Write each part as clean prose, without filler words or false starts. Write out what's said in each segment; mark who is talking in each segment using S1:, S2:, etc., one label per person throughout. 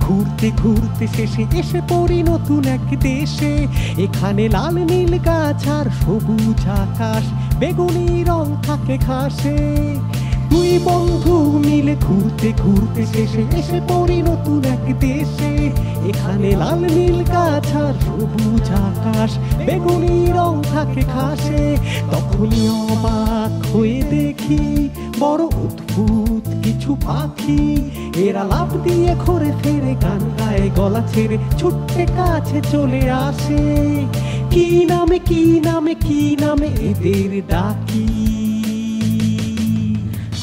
S1: ঘুরতে ঘুরতে শেষে এসে পড়ি নতুন এক দেশে। এখানে লাল নীল গাছ আর সবুজ আকাশ, বেগুনি রং থাকে ঘাসে। দুই বন্ধু মিলে ঘুরতে ঘুরতে শেষে এসে পড়ি নতুন এক দেশে। এখানে লাল নীল গাছ আর সবুজ আকাশ, বেগুনি রং থাকে ঘাসে। তখনই অবাক হয়ে দেখি বড় অদ্ভুত কিছু পাখি। এরা লাফ দিয়ে ঘুরে ফেরে, গান গায়ে গলা ছেড়ে ছুটে কাছে চলে আসে। কি নামে কি নামে কি নামে এদের ডাকি?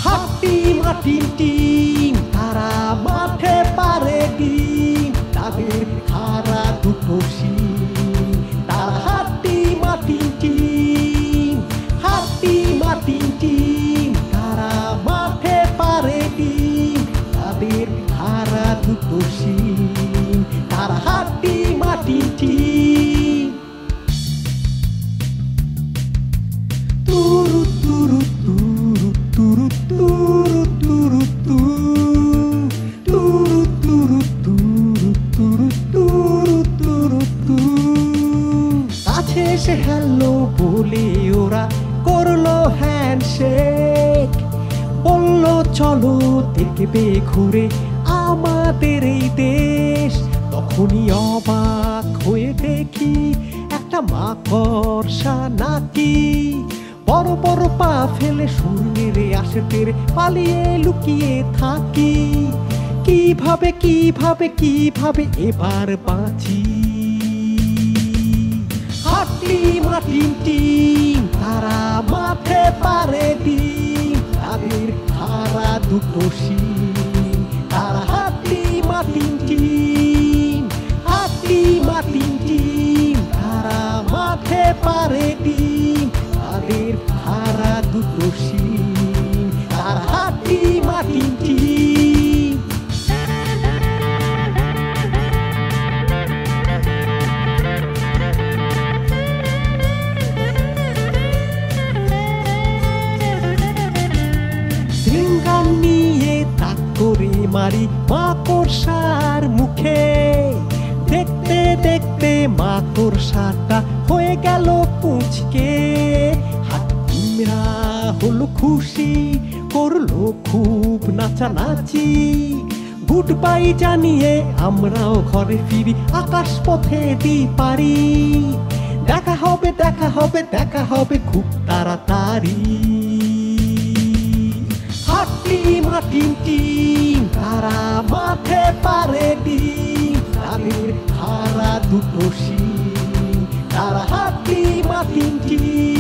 S1: হাট্টিমা টিম টিম, তারা মাঠে পারে ডিম, তাদের খাড়া দুটো শিং। তারা হাট্টিমা টিম টিম, হাট্টিমা টিম টিম, তারা মাঠে পারে ডিম, তাদের খাড়া দুটো শিং। তারা হাট্টিমা টিম টিম। তুরু তুরু তুরু তুরু তুরু তুরু তুরু তুরু তুরু তুরু তুরু তুরু তুরু। কাছে এসে হ্যালো বলে ওরা করলো হ্যান্ডশেক। বললো চলো দেখবে ঘুরে আমাদের এই দেশ। তখনই অবাক হয়ে দেখি একটা মাকড়সা নাকি বড় বড় পা ফেলে সুর মেরে আসে তেরে, পালিয়ে লুকিয়ে থাকি। কিভাবে কিভাবে কিভাবে এবার বাঁচি? হাট্টিমা টিম টিম, তারা মাঠে পারে ডিম, তাদের খাড়া দুটো শিং। তারা হাট্টিমা টিম টিম, হাট্টিমা টিম টিম, তারা মাঠে পারে ডিম, তাদের খাড়া দুটো শিং। তারা হাট্টিমা টিম টিম। শৃঙ্গার নিয়ে তাক করে মারি মাকড়সার মুখে। দেখতে দেখতে মাকড়সাটা হয়ে গেল পুঁচকে। হাট্টিমরা হলো খুশি, করলো খুব নাচানাচি। গুড বাই জানিয়ে আমরাও ঘরে ফিরি, আকাশ পথে দিই পারি। দেখা হবে দেখা হবে দেখা হবে খুব তাড়াতাড়ি। হাট্টিমা টিম টিম, তারা মাঠে পারে ডিম, তাদের খাড়া দুটো শিং। তারা হাট্টিমা টিম টিম।